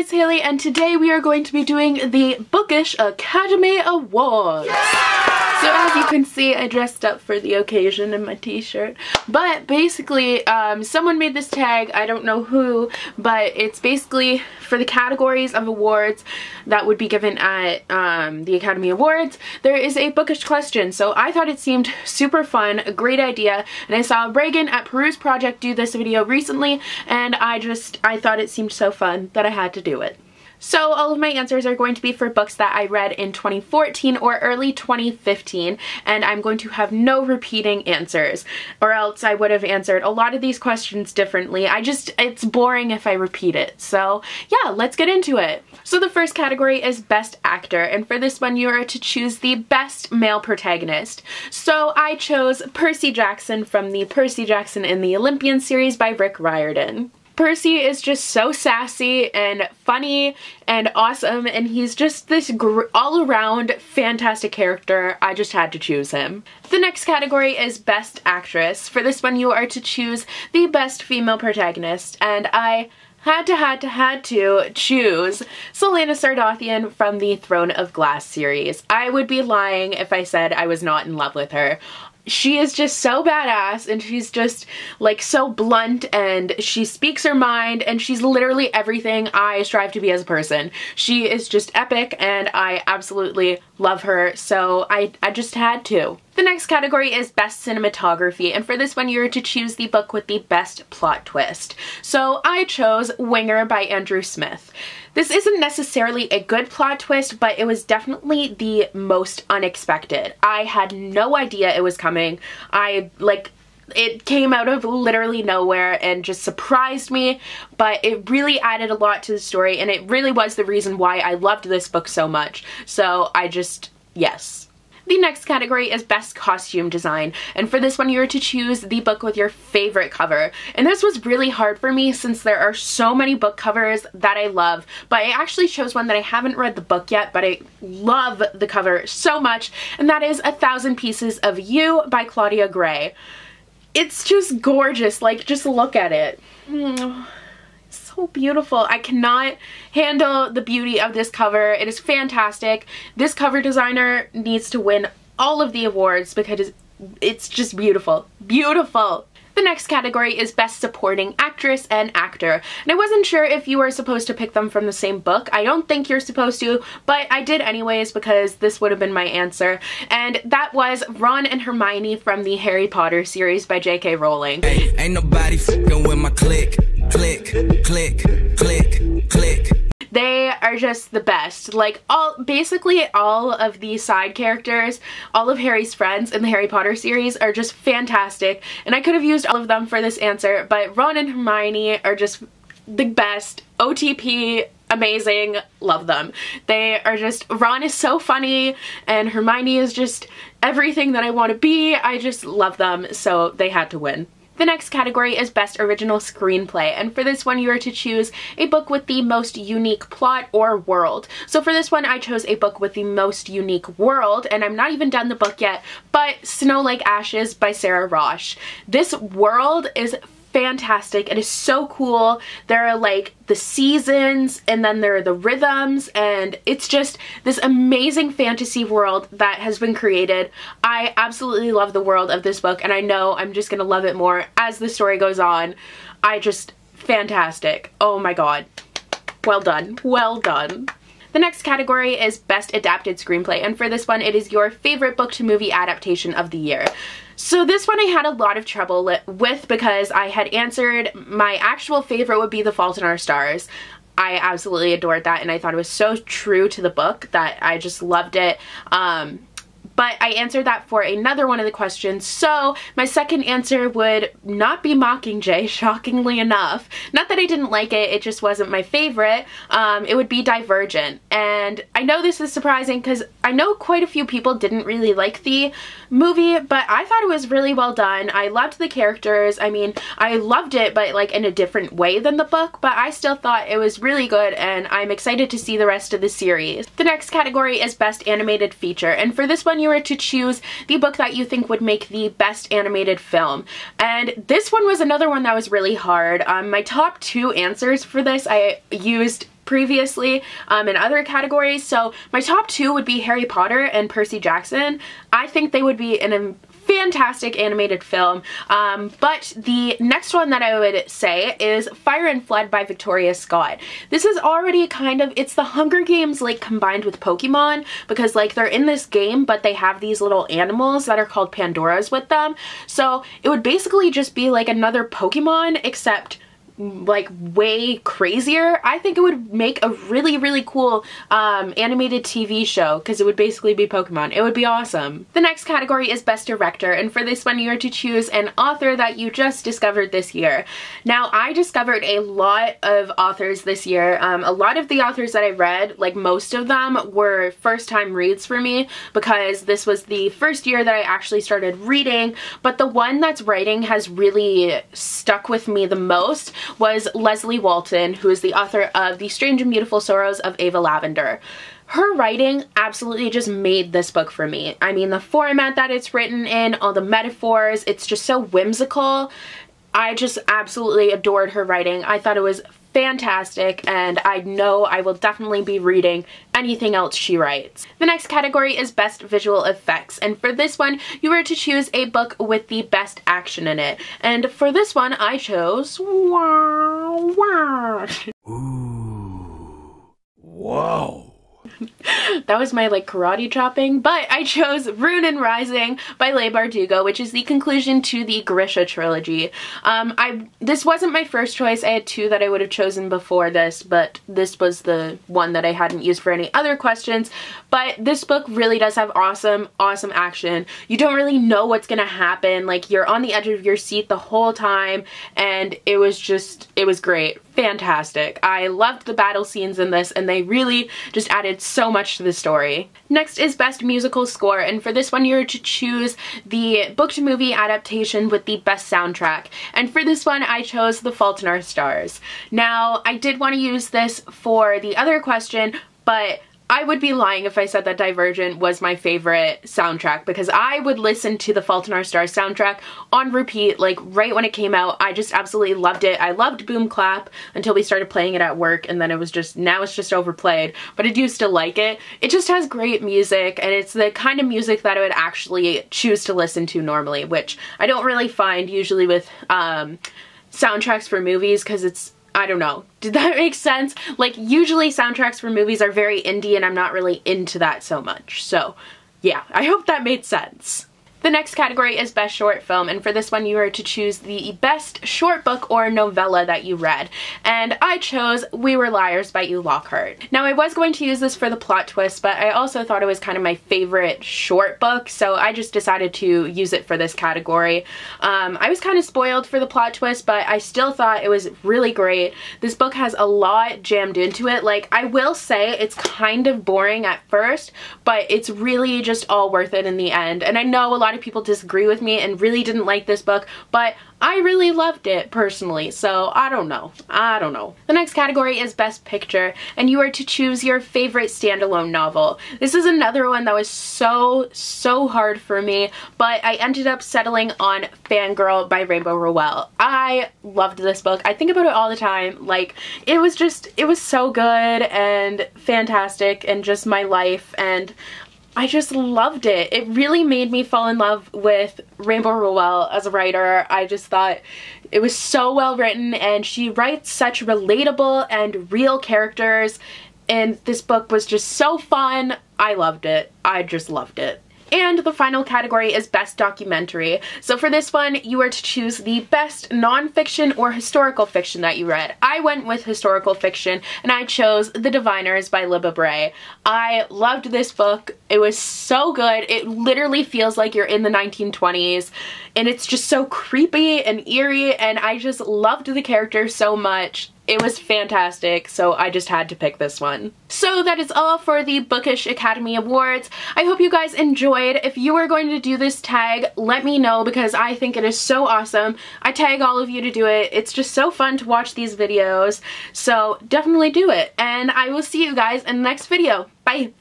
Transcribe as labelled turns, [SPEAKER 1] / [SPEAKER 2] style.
[SPEAKER 1] it's Haley, and today we are going to be doing the Bookish Academy Awards. So as you can see, I dressed up for the occasion in my t-shirt. But basically, someone made this tag, I don't know who, but it's basically for the categories of awards that would be given at the Academy Awards. There is a bookish question, so I thought it seemed super fun, a great idea, and I saw Reagan at Peruse Project do this video recently, and I thought it seemed so fun that I had to do it. So all of my answers are going to be for books that I read in 2014 or early 2015, and I'm going to have no repeating answers, or else I would have answered a lot of these questions differently. It's boring if I repeat it. So yeah, let's get into it. So the first category is Best Actor, and for this one you are to choose the Best Male Protagonist. So I chose Percy Jackson from the Percy Jackson and the Olympian series by Rick Riordan. Percy is just so sassy and funny and awesome, and he's just this all-around fantastic character. I just had to choose him. The next category is Best Actress. For this one you are to choose the Best Female Protagonist, and I had to choose Selena Sardothian from the Throne of Glass series. I would be lying if I said I was not in love with her. She is just so badass, and she's just like so blunt, and she speaks her mind, and she's literally everything I strive to be as a person. She is just epic, and I absolutely love her, so I just had to. The next category is Best Cinematography, and for this one you're to choose the book with the best plot twist. So I chose Winger by Andrew Smith. This isn't necessarily a good plot twist, but it was definitely the most unexpected. I had no idea it was coming. It came out of literally nowhere and just surprised me, but it really added a lot to the story, and it really was the reason why I loved this book so much. So yes. The next category is Best Costume Design, and for this one you're to choose the book with your favorite cover. And this was really hard for me since there are so many book covers that I love, but I actually chose one that I haven't read the book yet, but I love the cover so much, and that is 1,000 Pieces of You by Claudia Gray. It's just gorgeous, like just look at it. So beautiful. I cannot handle the beauty of this cover. It is fantastic. This cover designer needs to win all of the awards because it's just beautiful. Beautiful. The next category is Best Supporting Actress and Actor, and I wasn't sure if you were supposed to pick them from the same book. I don't think you're supposed to, but I did anyways because this would have been my answer, and that was Ron and Hermione from the Harry Potter series by J.K. Rowling.
[SPEAKER 2] Hey, ain't nobody f***ing with my click, click, click, click, click.
[SPEAKER 1] They are just the best. Like, basically all of the side characters, all of Harry's friends in the Harry Potter series are just fantastic, and I could have used all of them for this answer, but Ron and Hermione are just the best. OTP, amazing, love them. They are just, Ron is so funny, and Hermione is just everything that I want to be. I just love them, so they had to win. The next category is Best Original Screenplay, and for this one you are to choose a book with the most unique plot or world. So for this one I chose a book with the most unique world, and I'm not even done the book yet, but Snow Like Ashes by Sarah Rosh. This world is fantastic. It is so cool. There are like the seasons, and then there are the rhythms, and it's just this amazing fantasy world that has been created. I absolutely love the world of this book, and I know I'm just gonna love it more as the story goes on. Fantastic. Oh my god. Well done. Well done. The next category is Best Adapted Screenplay, and for this one it is your favorite book to movie adaptation of the year. So this one I had a lot of trouble with because I had answered my actual favorite would be The Fault in Our Stars. I absolutely adored that, and I thought it was so true to the book that I just loved it. But I answered that for another one of the questions, so my second answer would not be Mockingjay, shockingly enough. Not that I didn't like it, it just wasn't my favorite. It would be Divergent, and I know this is surprising because I know quite a few people didn't really like the movie, but I thought it was really well done. I loved the characters. I mean, I loved it, but like in a different way than the book, but I still thought it was really good, and I'm excited to see the rest of the series. The next category is Best Animated Feature, and for this one you are to choose the book that you think would make the best animated film. And this one was another one that was really hard. My top two answers for this, I used previously in other categories. So my top 2 would be Harry Potter and Percy Jackson. I think they would be in a fantastic animated film. But the next one that I would say is Fire and Flood by Victoria Scott. This is already kind of, it's the Hunger Games like combined with Pokemon, because like they're in this game but they have these little animals that are called Pandoras with them. So it would basically just be like another Pokemon except like way crazier. I think it would make a really cool animated TV show, because it would basically be Pokemon. It would be awesome. The next category is Best Director, and for this one you are to choose an author that you just discovered this year. Now, I discovered a lot of authors this year. A lot of the authors that I read, like most of them, were first time reads for me, because this was the first year that I actually started reading, but the one that's writing has really stuck with me the most was Leslie Walton, who is the author of The Strange and Beautiful Sorrows of Ava Lavender. Her writing absolutely just made this book for me. I mean, the format that it's written in, all the metaphors, it's just so whimsical. I just absolutely adored her writing. I thought it was fantastic, and I know I will definitely be reading anything else she writes. The next category is Best Visual Effects, and for this one you were to choose a book with the best action in it. And for this one I chose Ooh, wow. That was my like karate chopping, but I chose Ruin Rising by Leigh Bardugo, which is the conclusion to the Grisha trilogy. This wasn't my first choice. I had 2 that I would have chosen before this, but this was the one that I hadn't used for any other questions. But this book really does have awesome action. You don't really know what's gonna happen. Like, you're on the edge of your seat the whole time, and it was great. Fantastic. I loved the battle scenes in this, and they really just added so much to the story. Next is Best Musical Score, and for this one you're to choose the book to movie adaptation with the best soundtrack. And for this one I chose The Fault in Our Stars. Now, I did want to use this for the other question, but I would be lying if I said that Divergent was my favorite soundtrack, because I would listen to the Fault in Our Stars soundtrack on repeat, like right when it came out. I just absolutely loved it. I loved Boom Clap until we started playing it at work, and then it was just, now it's just overplayed, but I do still like it. It just has great music, and it's the kind of music that I would actually choose to listen to normally, which I don't really find usually with soundtracks for movies, because it's, I don't know. Did that make sense? Like, usually soundtracks for movies are very indie, and I'm not really into that so much. So yeah, I hope that made sense. The next category is Best Short Film, and for this one you are to choose the best short book or novella that you read. And I chose We Were Liars by E. Lockhart. Now, I was going to use this for the plot twist, but I also thought it was kind of my favorite short book, so I just decided to use it for this category. I was kind of spoiled for the plot twist, but I still thought it was really great. This book has a lot jammed into it. Like, I will say it's kind of boring at first, but it's really just all worth it in the end. And I know a lot of people disagree with me and really didn't like this book, but I really loved it personally, so I don't know. The next category is Best Picture, and you are to choose your favorite standalone novel. This is another one that was so hard for me, but I ended up settling on Fangirl by Rainbow Rowell. I loved this book. I think about it all the time. Like, it was so good and fantastic and just my life, and I just loved it. It really made me fall in love with Rainbow Rowell as a writer. I just thought it was so well written, and she writes such relatable and real characters, and this book was just so fun. I loved it. I just loved it. And the final category is Best Documentary. So for this one, you are to choose the best nonfiction or historical fiction that you read. I went with historical fiction, and I chose The Diviners by Libba Bray. I loved this book. It was so good. It literally feels like you're in the 1920s, and it's just so creepy and eerie, and I just loved the characters so much. It was fantastic, so I just had to pick this one. So that is all for the Bookish Academy Awards. I hope you guys enjoyed. If you are going to do this tag, let me know, because I think it is so awesome. I tag all of you to do it. It's just so fun to watch these videos, so definitely do it. And I will see you guys in the next video. Bye!